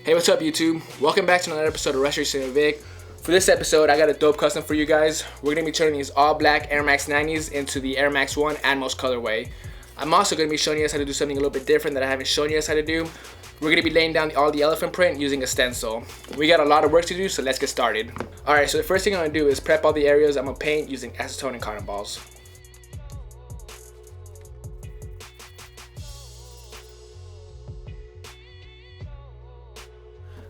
Hey, what's up YouTube? Welcome back to another episode of Restoration with Vick. For this episode, I got a dope custom for you guys. We're going to be turning these all black Air Max 90s into the Air Max 1 Atmos colorway. I'm also going to be showing you guys how to do something a little bit different that I haven't shown you guys how to do. We're going to be laying down all the elephant print using a stencil. We got a lot of work to do, so let's get started. Alright, so the first thing I'm going to do is prep all the areas I'm going to paint using acetone and cotton balls.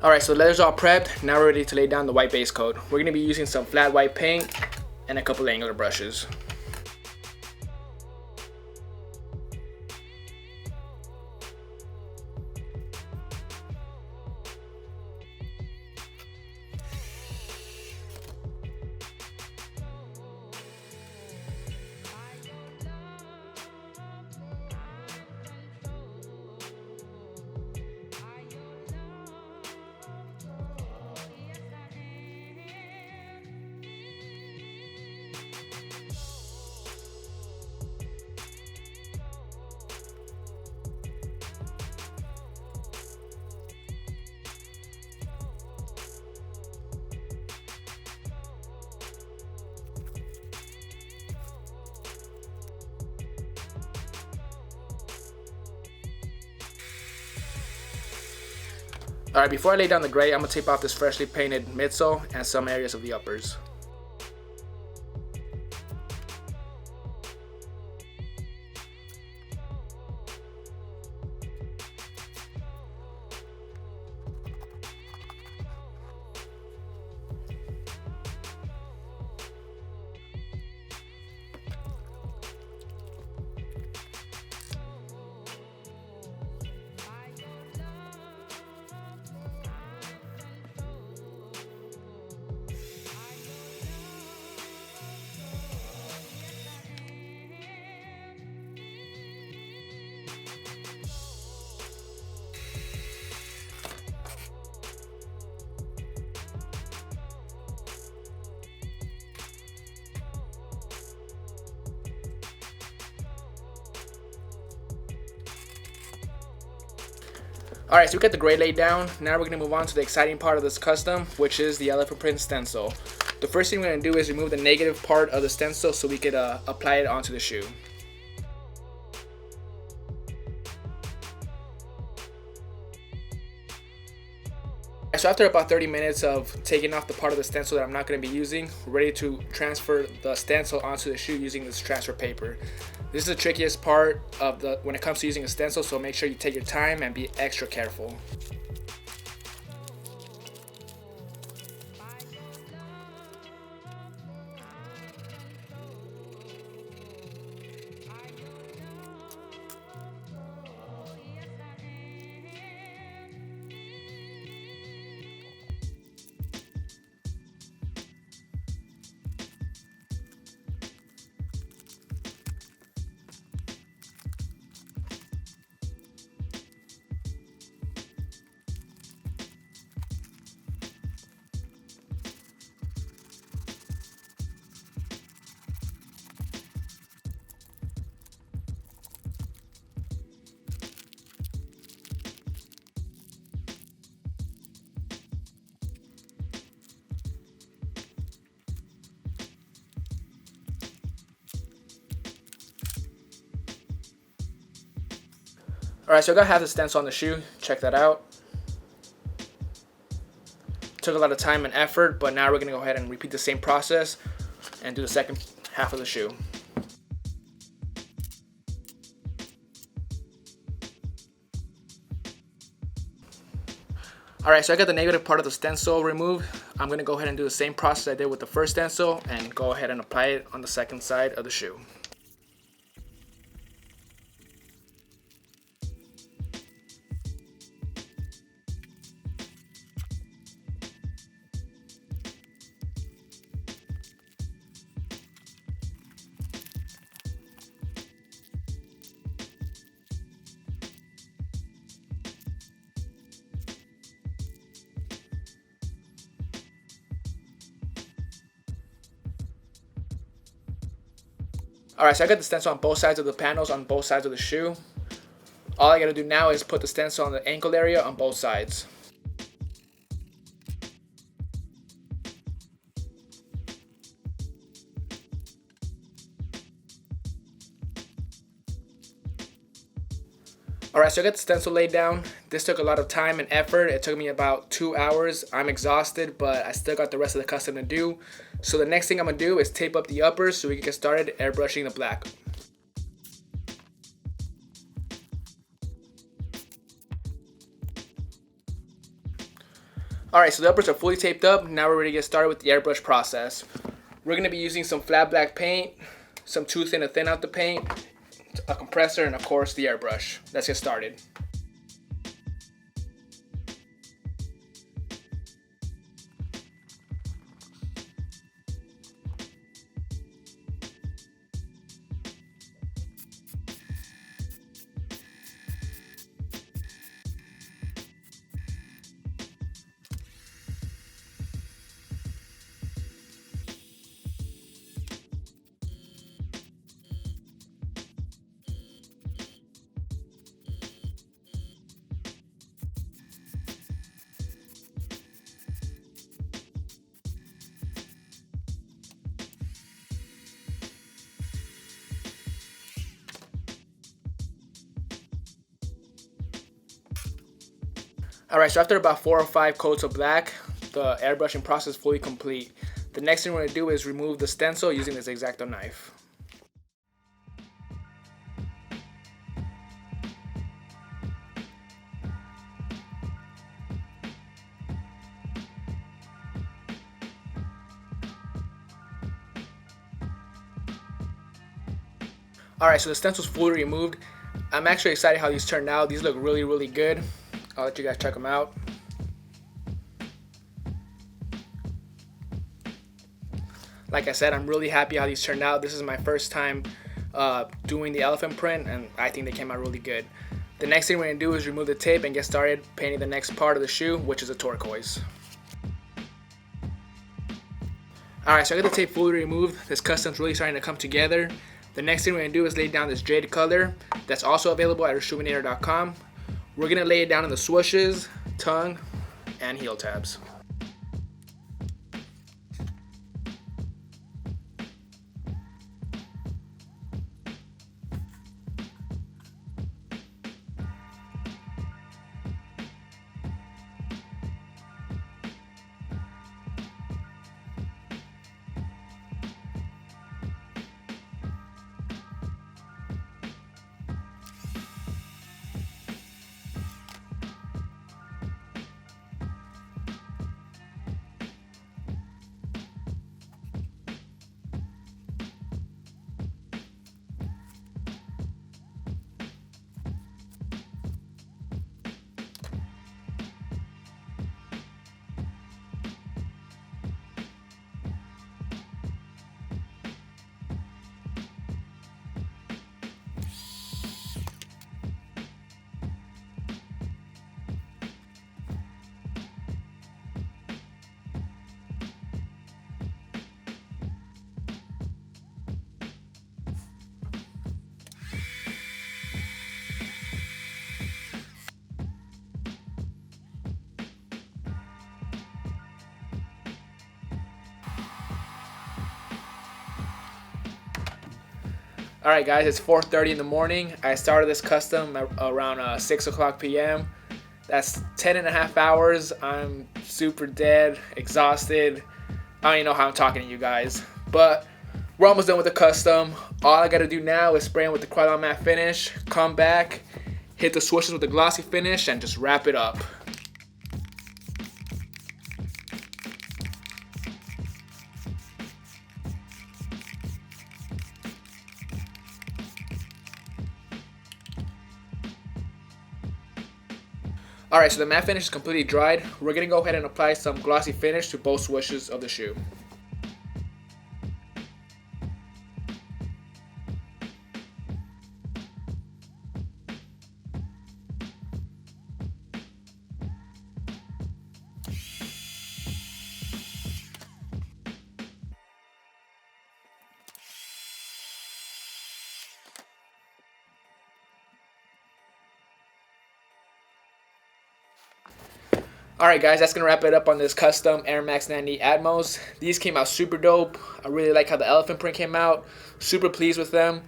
Alright, so the leather's all prepped. Now we're ready to lay down the white base coat. We're going to be using some flat white paint and a couple angular brushes. Alright, before I lay down the gray, I'm going to tape off this freshly painted midsole and some areas of the uppers. Alright, so we got the gray laid down. Now we're going to move on to the exciting part of this custom, which is the elephant print stencil. The first thing we're going to do is remove the negative part of the stencil so we could apply it onto the shoe. So after about 30 minutes of taking off the part of the stencil that I'm not going to be using, we're ready to transfer the stencil onto the shoe using this transfer paper. This is the trickiest part of when it comes to using a stencil, so make sure you take your time and be extra careful. Alright, so I got half the stencil on the shoe. Check that out. Took a lot of time and effort, but now we're going to go ahead and repeat the same process and do the second half of the shoe. Alright, so I got the negative part of the stencil removed. I'm going to go ahead and do the same process I did with the first stencil and go ahead and apply it on the second side of the shoe. Alright, so I got the stencil on both sides of the panels on both sides of the shoe. All I gotta do now is put the stencil on the ankle area on both sides. Alright, so I got the stencil laid down. This took a lot of time and effort. It took me about 2 hours. I'm exhausted, but I still got the rest of the custom to do. So the next thing I'm going to do is tape up the uppers so we can get started airbrushing the black. Alright, so the uppers are fully taped up. Now we're ready to get started with the airbrush process. We're going to be using some flat black paint, some too thin to thin out the paint, a compressor, and of course the airbrush. Let's get started. Alright, so after about 4 or 5 coats of black, the airbrushing process is fully complete. The next thing we're going to do is remove the stencil using this exacto knife. Alright, so the stencil's fully removed. I'm actually excited how these turned out. These look really good. I'll let you guys check them out. Like I said, I'm really happy how these turned out. This is my first time doing the elephant print, and I think they came out really good. The next thing we're going to do is remove the tape and get started painting the next part of the shoe, which is a turquoise. Alright, so I got the tape fully removed. This custom's really starting to come together. The next thing we're going to do is lay down this jade color that's also available at ILLstrumentals.com. We're going to lay it down in the swooshes, tongue, and heel tabs. Alright guys, it's 4:30 in the morning. I started this custom around 6 o'clock p.m. That's 10.5 hours. I'm super dead, exhausted. I don't even know how I'm talking to you guys. But we're almost done with the custom. All I gotta do now is spray it with the Krylon matte finish, come back, hit the swooshes with the glossy finish, and just wrap it up. Alright, so the matte finish is completely dried. We're going to go ahead and apply some glossy finish to both swooshes of the shoe. Alright guys, that's going to wrap it up on this custom Air Max 90 Atmos. These came out super dope. I really like how the elephant print came out. Super pleased with them.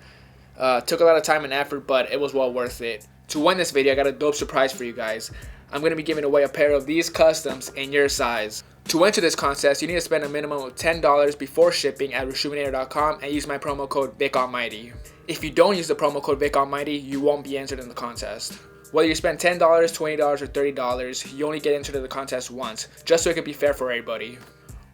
Took a lot of time and effort, but it was well worth it. To win this video, I got a dope surprise for you guys. I'm going to be giving away a pair of these customs in your size. To enter this contest, you need to spend a minimum of $10 before shipping at ILLstrumentals.com and use my promo code VickAlmighty. If you don't use the promo code VickAlmighty, you won't be entered in the contest. Whether you spend $10, $20, or $30, you only get entered in the contest once, just so it can be fair for everybody.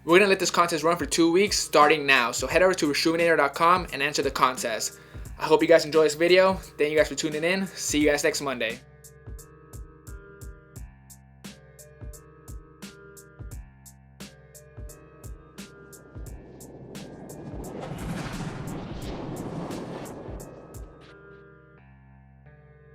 We're going to let this contest run for 2 weeks starting now, so head over to ILLstrumentals.com and enter the contest. I hope you guys enjoy this video. Thank you guys for tuning in. See you guys next Monday.